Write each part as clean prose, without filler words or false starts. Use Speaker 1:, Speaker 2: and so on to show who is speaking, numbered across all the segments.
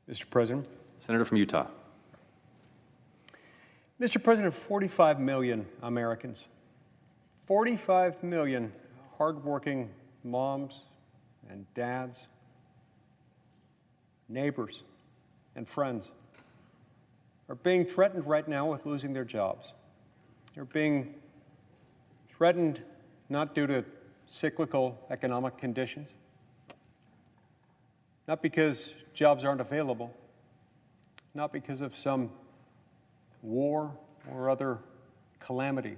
Speaker 1: Mr. President.
Speaker 2: Senator from Utah.
Speaker 1: Mr. President, 45 million Americans, 45 million hardworking moms and dads, neighbors and friends are being threatened right now with losing their jobs. They're being threatened not due to cyclical economic conditions, not because jobs aren't available, not because of some war or other calamity.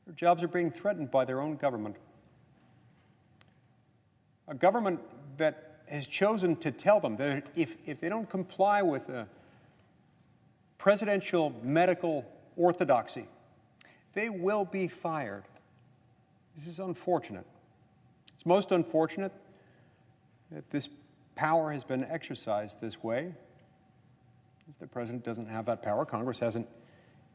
Speaker 1: Their jobs are being threatened by their own government. A government that has chosen to tell them that if they don't comply with a presidential medical orthodoxy, they will be fired. This is unfortunate. It's most unfortunate that this power has been exercised this way. The president doesn't have that power. Congress hasn't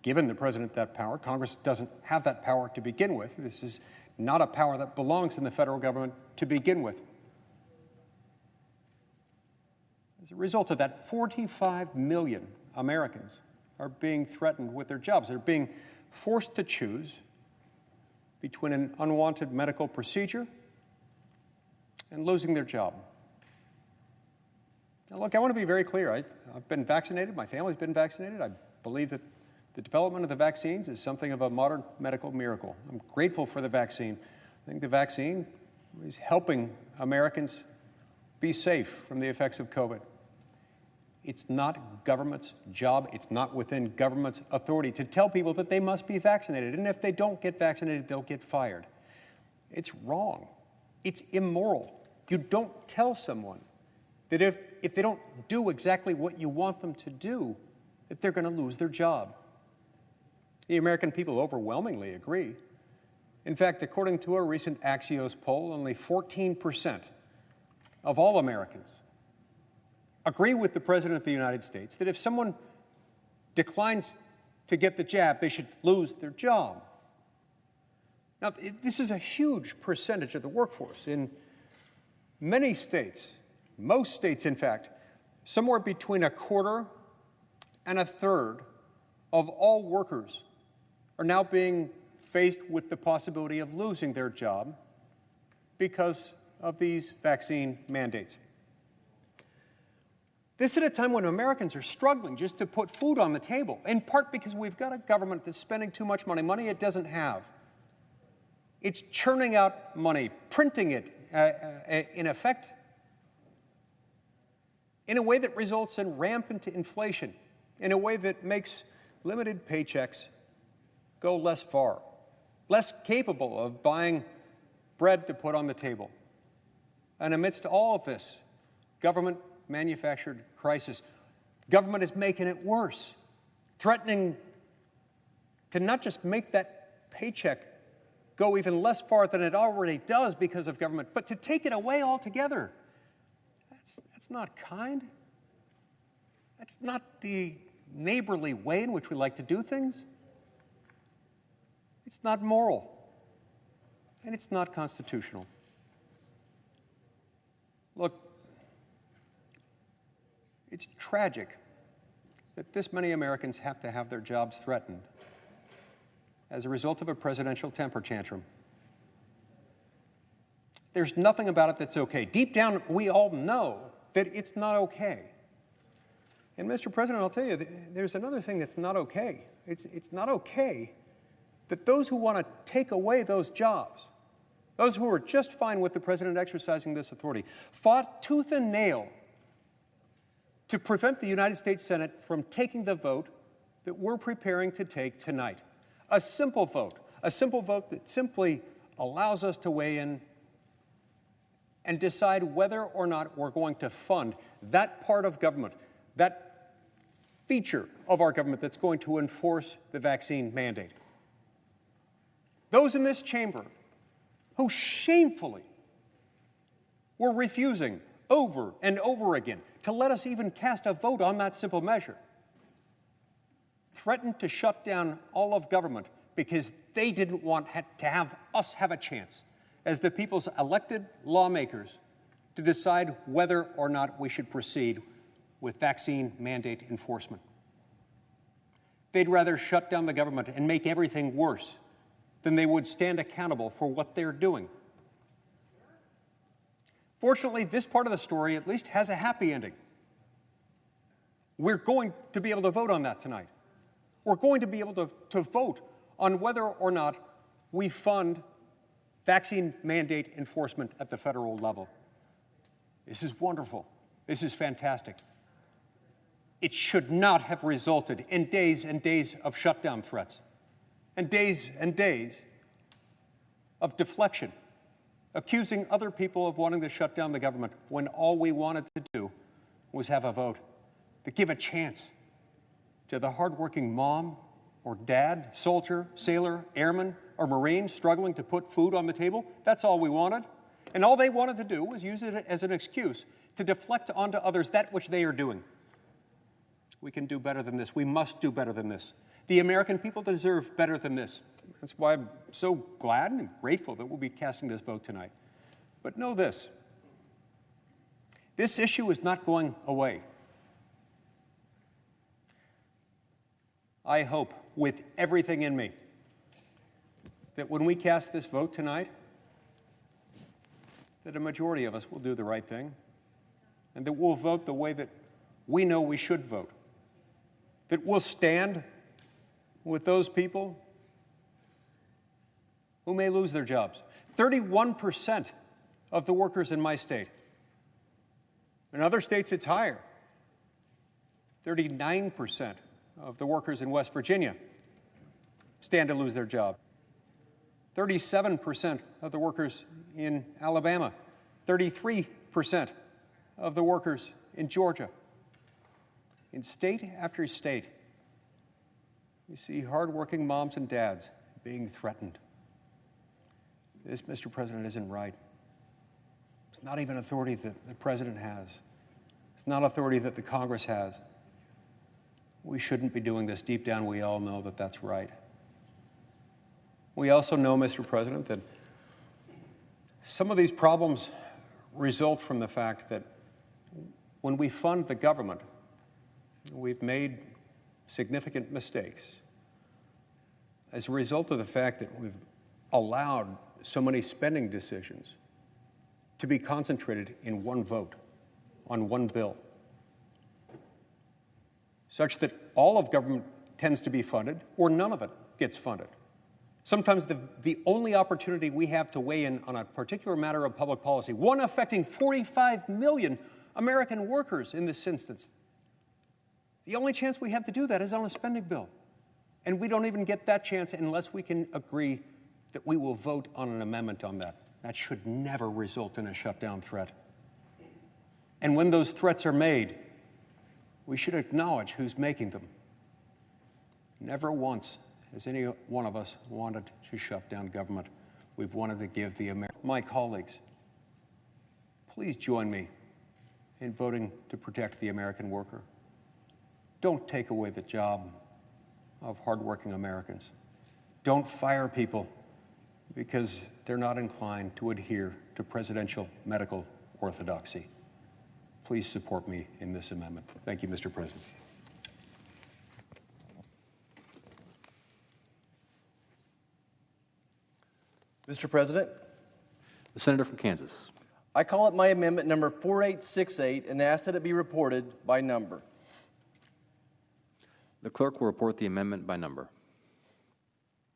Speaker 1: given the president that power. Congress doesn't have that power to begin with. This is not a power that belongs in the federal government to begin with. As a result of that, 45 million Americans are being threatened with their jobs. They're being forced to choose between an unwanted medical procedure and losing their job. Now, look, I want to be very clear. I've been vaccinated. My family's been vaccinated. I believe that the development of the vaccines is something of a modern medical miracle. I'm grateful for the vaccine. I think the vaccine is helping Americans be safe from the effects of COVID. It's not government's job. It's not within government's authority to tell people that they must be vaccinated. And if they don't get vaccinated, they'll get fired. It's wrong. It's immoral. You don't tell someone that if they don't do exactly what you want them to do, that they're going to lose their job. The American people overwhelmingly agree. In fact, according to a recent Axios poll, only 14% of all Americans agree with the President of the United States that if someone declines to get the jab, they should lose their job. Now, this is a huge percentage of the workforce. In many states, most states, in fact, somewhere between a quarter and a third of all workers are now being faced with the possibility of losing their job because of these vaccine mandates. This at a time when Americans are struggling just to put food on the table, in part because we've got a government that's spending too much money it doesn't have. It's churning out money, printing it, in effect, in a way that results in rampant inflation, in a way that makes limited paychecks go less far, less capable of buying bread to put on the table. And amidst all of this government-manufactured crisis, government is making it worse, threatening to not just make that paycheck go even less far than it already does because of government, but to take it away altogether. That's not kind. That's not the neighborly way in which we like to do things. It's not moral, and it's not constitutional. Look, it's tragic that this many Americans have to have their jobs threatened as a result of a presidential temper tantrum. There's nothing about it that's okay. Deep down, we all know that it's not okay. And Mr. President, I'll tell you, there's another thing that's not okay. It's not okay that those who want to take away those jobs, those who are just fine with the president exercising this authority, fought tooth and nail to prevent the United States Senate from taking the vote that we're preparing to take tonight. A simple vote that simply allows us to weigh in and decide whether or not we're going to fund that part of government, that feature of our government that's going to enforce the vaccine mandate. Those in this chamber who shamefully were refusing over and over again to let us even cast a vote on that simple measure threatened to shut down all of government because they didn't want to have us have a chance as the people's elected lawmakers to decide whether or not we should proceed with vaccine mandate enforcement. They'd rather shut down the government and make everything worse than they would stand accountable for what they're doing. Fortunately, this part of the story at least has a happy ending. We're going to be able to vote on that tonight. We're going to be able to vote on whether or not we fund vaccine mandate enforcement at the federal level. This is wonderful. This is fantastic. It should not have resulted in days and days of shutdown threats and days of deflection, accusing other people of wanting to shut down the government when all we wanted to do was have a vote, to give a chance to the hardworking mom or dad, soldier, sailor, airman, or Marine struggling to put food on the table. That's all we wanted. And all they wanted to do was use it as an excuse to deflect onto others that which they are doing. We can do better than this. We must do better than this. The American people deserve better than this. That's why I'm so glad and grateful that we'll be casting this vote tonight. But know this. This issue is not going away. I hope with everything in me that when we cast this vote tonight, that a majority of us will do the right thing and that we'll vote the way that we know we should vote, that we'll stand with those people who may lose their jobs. 31% of the workers in my state. In other states, it's higher. 39% of the workers in West Virginia stand to lose their job. 37% of the workers in Alabama. 33% of the workers in Georgia. In state after state, we see hardworking moms and dads being threatened. This, Mr. President, isn't right. It's not even authority that the President has. It's not authority that the Congress has. We shouldn't be doing this. Deep down, we all know that that's right. We also know, Mr. President, that some of these problems result from the fact that when we fund the government, we've made significant mistakes as a result of the fact that we've allowed so many spending decisions to be concentrated in one vote on one bill, such that all of government tends to be funded or none of it gets funded. Sometimes the only opportunity we have to weigh in on a particular matter of public policy, one affecting 45 million American workers in this instance, the only chance we have to do that is on a spending bill. And we don't even get that chance unless we can agree that we will vote on an amendment on that. That should never result in a shutdown threat. And when those threats are made, we should acknowledge who's making them. Never once has any one of us wanted to shut down government. We've wanted to give my colleagues, please join me in voting to protect the American worker. Don't take away the job of hardworking Americans. Don't fire people because they're not inclined to adhere to presidential medical orthodoxy. Please support me in this amendment. Thank you, Mr. President.
Speaker 2: Mr. President,
Speaker 3: The senator from Kansas.
Speaker 2: I call it my amendment number 4868 and ask that it be reported by number.
Speaker 3: The clerk will report the amendment by number.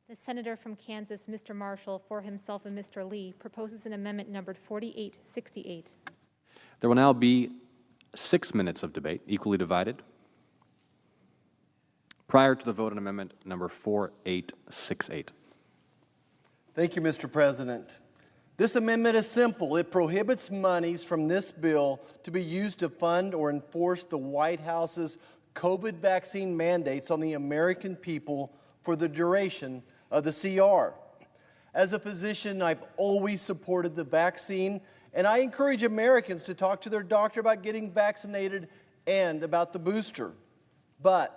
Speaker 4: The senator from Kansas, Mr. Marshall, for himself and Mr. Lee, proposes an amendment numbered 4868.
Speaker 3: There will now be 6 minutes of debate, equally divided, prior to the vote on amendment number 4868.
Speaker 2: Thank you, Mr. President. This amendment is simple. It prohibits monies from this bill to be used to fund or enforce the White House's COVID vaccine mandates on the American people for the duration of the CR. As a physician, I've always supported the vaccine, and I encourage Americans to talk to their doctor about getting vaccinated and about the booster. But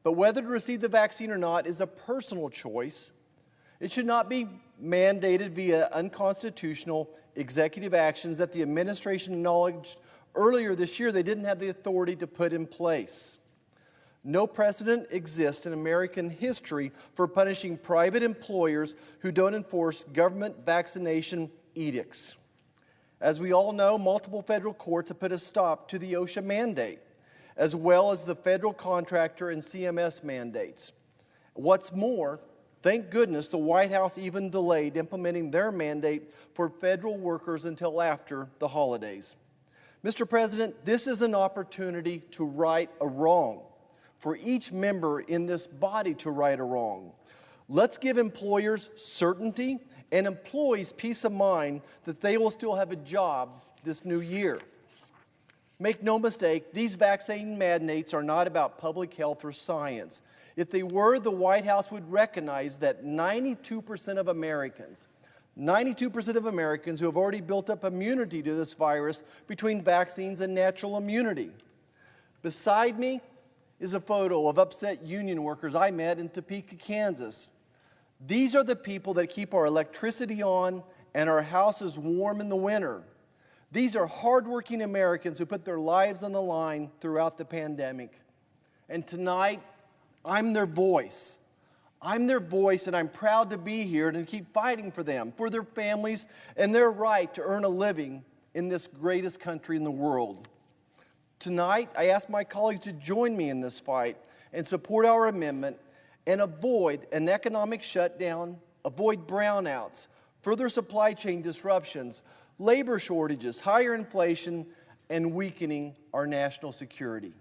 Speaker 2: whether to receive the vaccine or not is a personal choice. It should not be mandated via unconstitutional executive actions that the administration acknowledged earlier this year they didn't have the authority to put in place. No precedent exists in American history for punishing private employers who don't enforce government vaccination edicts. As we all know, multiple federal courts have put a stop to the OSHA mandate, as well as the federal contractor and CMS mandates. What's more, thank goodness the White House even delayed implementing their mandate for federal workers until after the holidays. Mr. President, this is an opportunity to right a wrong, for each member in this body to right a wrong. Let's give employers certainty and employees peace of mind that they will still have a job this new year. Make no mistake, these vaccine mandates are not about public health or science. If they were, the White House would recognize that 92% of Americans who have already built up immunity to this virus between vaccines and natural immunity. Beside me is a photo of upset union workers I met in Topeka, Kansas. These are the people that keep our electricity on and our houses warm in the winter. These are hardworking Americans who put their lives on the line throughout the pandemic. And tonight, I'm their voice. I'm their voice, and I'm proud to be here and keep fighting for them, for their families, and their right to earn a living in this greatest country in the world. Tonight, I ask my colleagues to join me in this fight and support our amendment and avoid an economic shutdown, avoid brownouts, further supply chain disruptions, labor shortages, higher inflation, and weakening our national security.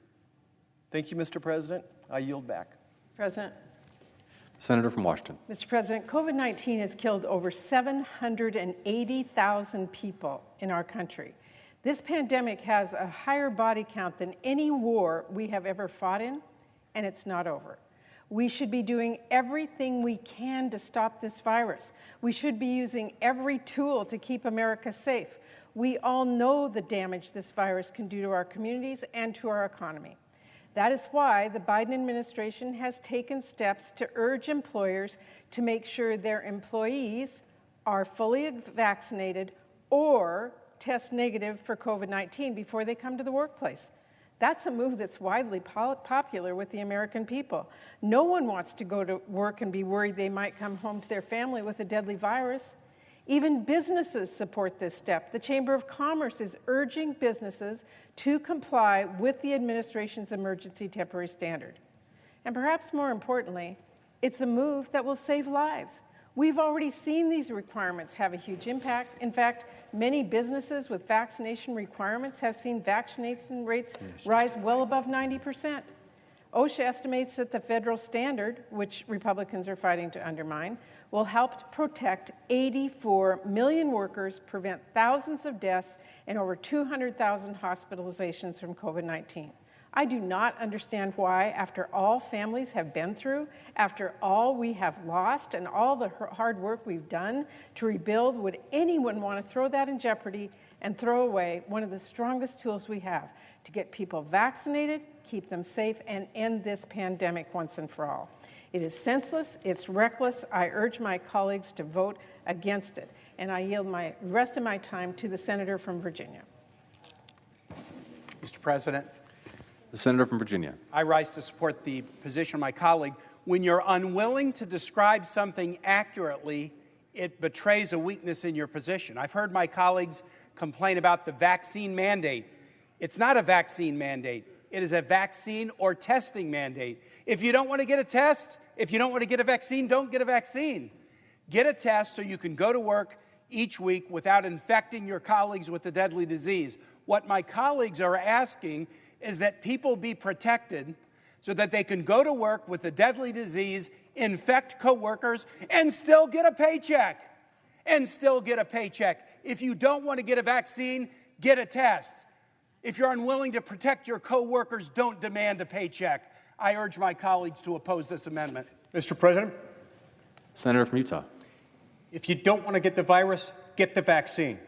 Speaker 2: Thank you, Mr. President. I yield back.
Speaker 5: President.
Speaker 3: Senator from Washington.
Speaker 5: Mr. President, COVID-19 has killed over 780,000 people in our country. This pandemic has a higher body count than any war we have ever fought in, and it's not over. We should be doing everything we can to stop this virus. We should be using every tool to keep America safe. We all know the damage this virus can do to our communities and to our economy. That is why the Biden administration has taken steps to urge employers to make sure their employees are fully vaccinated or test negative for COVID-19 before they come to the workplace. That's a move that's widely popular with the American people. No one wants to go to work and be worried they might come home to their family with a deadly virus. Even businesses support this step. The Chamber of Commerce is urging businesses to comply with the administration's emergency temporary standard. And perhaps more importantly, it's a move that will save lives. We've already seen these requirements have a huge impact. In fact, many businesses with vaccination requirements have seen vaccination rates rise well above 90%. OSHA estimates that the federal standard, which Republicans are fighting to undermine, will help protect 84 million workers, prevent thousands of deaths, and over 200,000 hospitalizations from COVID-19. I do not understand why, after all families have been through, after all we have lost, and all the hard work we've done to rebuild, would anyone want to throw that in jeopardy and throw away one of the strongest tools we have to get people vaccinated, keep them safe, and end this pandemic once and for all. It is senseless, it's reckless. I urge my colleagues to vote against it. And I yield the rest of my time to the senator from Virginia.
Speaker 6: Mr. President.
Speaker 3: The senator from Virginia.
Speaker 6: I rise to support the position of my colleague. When you're unwilling to describe something accurately, it betrays a weakness in your position. I've heard my colleagues complain about the vaccine mandate. It's not a vaccine mandate. It is a vaccine or testing mandate. If you don't want to get a test, if you don't want to get a vaccine, don't get a vaccine. Get a test so you can go to work each week without infecting your colleagues with the deadly disease. What my colleagues are asking is that people be protected so that they can go to work with the deadly disease, infect coworkers, and still get a paycheck. If you don't want to get a vaccine, get a test. If you're unwilling to protect your coworkers, don't demand a paycheck. I urge my colleagues to oppose this amendment.
Speaker 1: Mr. President,
Speaker 3: Senator from Utah.
Speaker 1: if you don't want to get the virus, get the vaccine.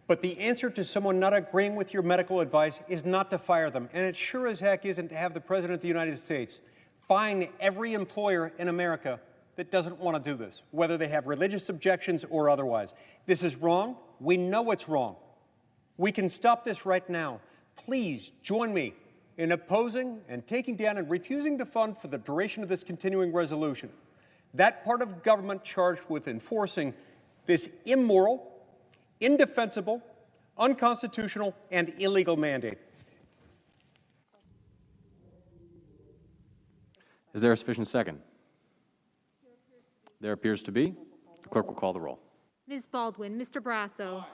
Speaker 1: But the answer to someone not agreeing with your medical advice is not to fire them. And it sure as heck isn't to have the President of the United States fine every employer in America that doesn't want to do this, whether they have religious objections or otherwise. This is wrong. We know it's wrong. We can stop this right now. Please join me in opposing and taking down and refusing to fund for the duration of this continuing resolution that part of government charged with enforcing this immoral, indefensible, unconstitutional, and illegal mandate.
Speaker 3: Is there a sufficient second? There appears to be. The clerk will call the roll.
Speaker 4: Ms. Baldwin, Mr. Barrasso,